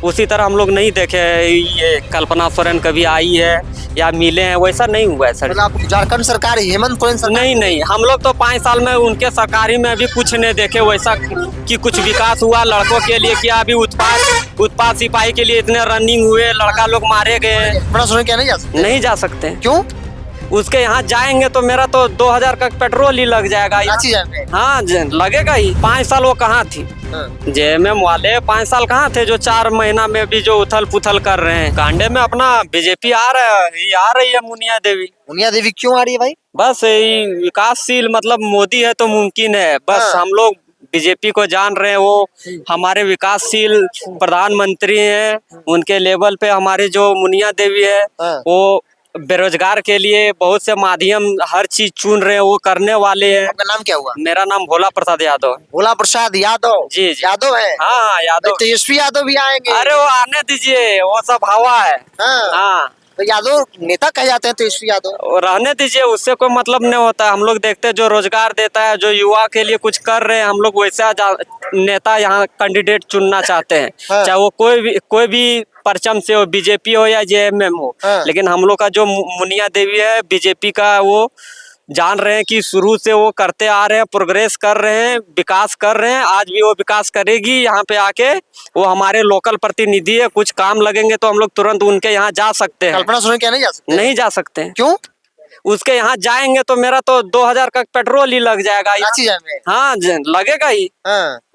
उसी तरह हम लोग नहीं देखे ये कल्पना सोरेन कभी आई है या मिले हैं, वैसा नहीं हुआ है सर। मतलब आप झारखंड सरकार हेमंत सोरेन सरकार नहीं नहीं, हम लोग तो 5 साल में उनके सरकारी में भी कुछ नहीं देखे वैसा कि कुछ विकास हुआ लड़कों के लिए। क्या अभी उत्पाद सिपाही के लिए इतने रनिंग हुए, लड़का लोग मारे गए। कल्पना सोरेन क्या नहीं जा सकते? नहीं जा सकते। क्यों? उसके यहाँ जाएंगे तो मेरा तो 2000 का पेट्रोल ही लग जाएगा। रांची जाएंगे? हाँ लगेगा ही। 5 साल वो कहाँ थी जेएमएम वाले, 5 साल कहाँ थे जो 4 महीना में भी जो उथल पुथल कर रहे हैं। कांडे में अपना बीजेपी आ रही है मुनिया देवी। मुनिया देवी क्यों आ रही है भाई? बस यही विकासशील, मतलब मोदी है तो मुमकिन है। बस हम लोग बीजेपी को जान रहे हैं, वो हमारे विकासशील प्रधानमंत्री हैं। उनके लेवल पे हमारी जो मुनिया देवी है वो बेरोजगार के लिए बहुत से माध्यम हर चीज चुन रहे हैं, वो करने वाले हैं। आपका नाम क्या हुआ? मेरा नाम भोला प्रसाद यादव है। भोला प्रसाद यादव? जी यादव है? हाँ यादव। तेजस्वी यादव भी आएंगे? अरे वो आने दीजिए, वो सब हवा है। हाँ तो यादव नेता कहे जाते हैं तेजस्वी यादव। रहने दीजिए, उससे कोई मतलब नहीं होता। हम लोग देखते हैं जो रोजगार देता है, जो युवा के लिए कुछ कर रहे हैं, हम लोग वैसा नेता यहाँ कैंडिडेट चुनना चाहते हैं। चाहे वो कोई भी परचम से हो, बीजेपी हो या जेएमएम हो। लेकिन हम लोग का जो मुनिया देवी है बीजेपी का, वो जान रहे हैं कि शुरू से वो करते आ रहे हैं, प्रोग्रेस कर रहे हैं, विकास कर रहे हैं। आज भी वो विकास करेगी। यहाँ पे आके वो हमारे लोकल प्रतिनिधि है, कुछ काम लगेंगे तो हम लोग तुरंत उनके यहाँ जा सकते हैं। कल्पना सोरेन क्या नहीं जा सकते? नहीं जा सकते। क्यों? उसके यहाँ जाएंगे तो मेरा तो 2000 का पेट्रोल ही लग जाएगा। रांची जाएंगे? हाँ लगेगा ही।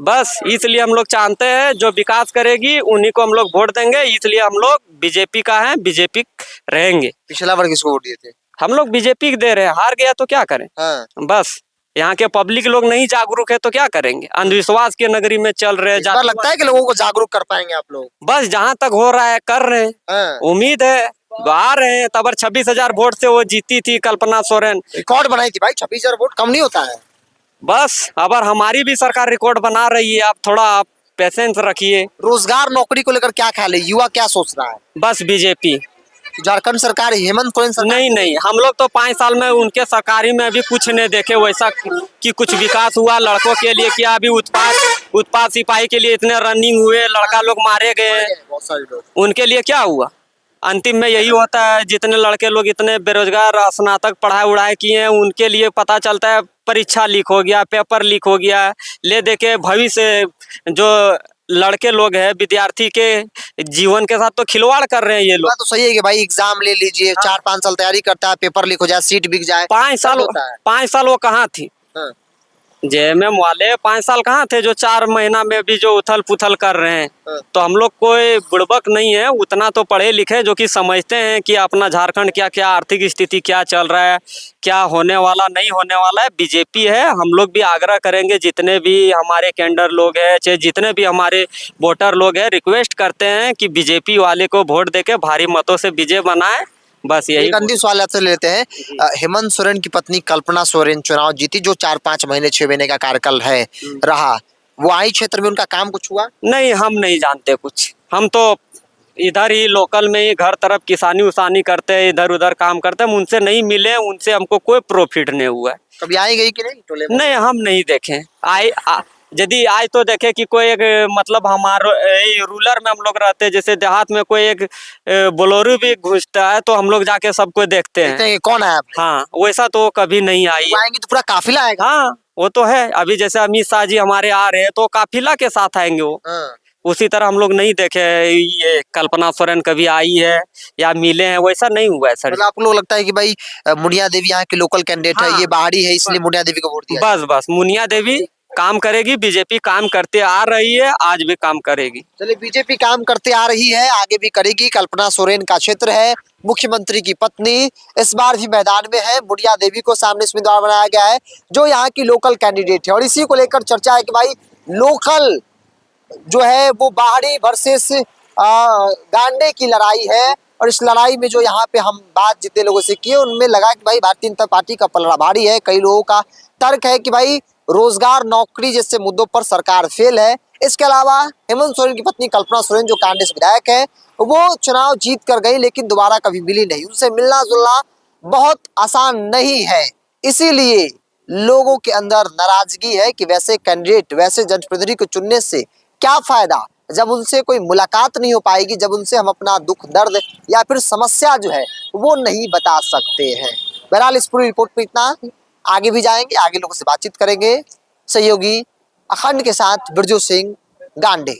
बस इसलिए हम लोग चाहते हैं जो विकास करेगी उन्हीं को हम लोग वोट देंगे। इसलिए हम लोग बीजेपी का है, बीजेपी रहेंगे। पिछला बार किसको वोट दिए थे? हम लोग बीजेपी दे रहे हैं। हार गया तो क्या करें। बस यहाँ के पब्लिक लोग नहीं जागरूक है तो क्या करेंगे। अंधविश्वास के नगरी में चल रहे हैं। लगता है कि लोगों को जागरूक कर पाएंगे आप लोग? बस जहाँ तक हो रहा है कर रहे हैं। उम्मीद है आ रहे हैं। तबर 26,000 वोट से वो जीती थी कल्पना सोरेन। रिकॉर्ड बनाई थी भाई। 26,000 वोट कम नहीं होता है। बस अब हमारी भी सरकार रिकॉर्ड बना रही है। आप थोड़ा पेशेंस रखिए। रोजगार नौकरी को लेकर क्या ख्याल है? युवा क्या सोच रहा है? बस बीजेपी। झारखंड सरकार हेमंत सोरेन सरकार? नहीं, हम लोग तो 5 साल में उनके सरकारी में भी कुछ नहीं देखे वैसा कि कुछ विकास हुआ लड़कों के लिए। क्या अभी उत्पाद सिपाही के लिए इतने रनिंग हुए, लड़का लोग मारे गए। बहुत सारे लोग। उनके लिए क्या हुआ? अंतिम में यही होता है, जितने लड़के लोग इतने बेरोजगार स्नातक पढ़ाई किए हैं उनके लिए पता चलता है परीक्षा लीक हो गया, पेपर लीक हो गया। ले देके भविष्य जो लड़के लोग हैं विद्यार्थी के जीवन के साथ तो खिलवाड़ कर रहे हैं ये लोग। तो सही है कि भाई एग्जाम ले लीजिए, 4-5 साल तैयारी करता है, पेपर लीक हो जाए, सीट बिक जाए। 5 साल वो कहाँ थी जेएमएम वाले? 5 साल कहाँ थे जो 4 महीना में भी जो उथल पुथल कर रहे हैं। तो हम लोग कोई बुड़बक नहीं है, उतना तो पढ़े लिखे जो कि समझते हैं कि अपना झारखंड क्या क्या आर्थिक स्थिति क्या चल रहा है, क्या होने वाला नहीं होने वाला है। बीजेपी है। हम लोग भी आग्रह करेंगे जितने भी हमारे कैंडर लोग हैं, चाहे जितने भी हमारे वोटर लोग हैं, रिक्वेस्ट करते हैं कि बीजेपी वाले को वोट देके भारी मतों से विजय बनाए। बस यही। एक अंतिम सवाल आपसे लेते हैं। हेमंत सोरेन की पत्नी कल्पना सोरेन चुनाव जीती, जो 4-5 महीने 6 महीने का कार्यकाल है रहा, वो आई क्षेत्र में उनका काम कुछ हुआ? नहीं, हम नहीं जानते कुछ। हम तो इधर ही लोकल में ही घर तरफ किसानी उसानी करते हैं, इधर उधर काम करते हैं। उनसे नहीं मिले, उनसे हमको कोई प्रॉफिट नहीं हुआ है। कभी आई गई कि नहीं टोले में? नहीं, हम नहीं देखे। यदि आज तो देखे कि कोई एक मतलब हमारे रूरल में हम लोग रहते हैं, जैसे देहात में कोई एक बोलेरो भी घुसता है तो हम लोग जाके सबको देखते हैं कौन है। हाँ, वैसा तो कभी नहीं आई। आएंगे तो पूरा काफिला आएगा। हाँ वो तो है। अभी जैसे अमित शाह जी हमारे आ रहे हैं तो काफिला के साथ आएंगे वो। उसी तरह हम लोग नहीं देखे ये कल्पना सोरेन कभी आई है या मिले हैं, वैसा नहीं हुआ है सर। मतलब आपको लगता है कि भाई मुनिया देवी यहाँ के लोकल कैंडिडेट है, ये बाहरी है, इसलिए मुनिया देवी को वोट दिया? बस मुनिया देवी काम करेगी। बीजेपी काम करते आ रही है, आज भी काम करेगी। चलिए, बीजेपी काम करते आ रही है, आगे भी करेगी। कल्पना सोरेन का क्षेत्र है, मुख्यमंत्री की पत्नी इस बार भी मैदान में है। मुनिया देवी को सामने उम्मीदवार बनाया गया है जो यहाँ की लोकल कैंडिडेट है, और इसी को लेकर चर्चा है कि भाई लोकल जो है वो बाहरी वर्सेस गांडे की लड़ाई है। और इस लड़ाई में जो यहाँ पे हम बात जितने लोगों से किए उनमें लगा कि भाई भारतीय जनता पार्टी का पलड़ा भारी है। कई लोगों का तर्क है कि भाई रोजगार नौकरी जैसे मुद्दों पर सरकार फेल है। इसके अलावा हेमंत सोरेन की पत्नी कल्पना सोरेन जो कांग्रेस विधायक है, वो चुनाव जीत कर गई लेकिन दोबारा कभी मिली नहीं। उनसे मिलना जुलना बहुत आसान नहीं है, इसीलिए लोगों के अंदर नाराजगी है कि वैसे कैंडिडेट, वैसे जनप्रतिनिधि को चुनने से क्या फायदा, जब उनसे कोई मुलाकात नहीं हो पाएगी, जब उनसे हम अपना दुख दर्द या फिर समस्या जो है वो नहीं बता सकते हैं। बहरहाल इस पूरी रिपोर्ट में इतना, आगे भी जाएंगे, आगे लोगों से बातचीत करेंगे। सहयोगी अखंड के साथ बिरजू सिंह गांडे।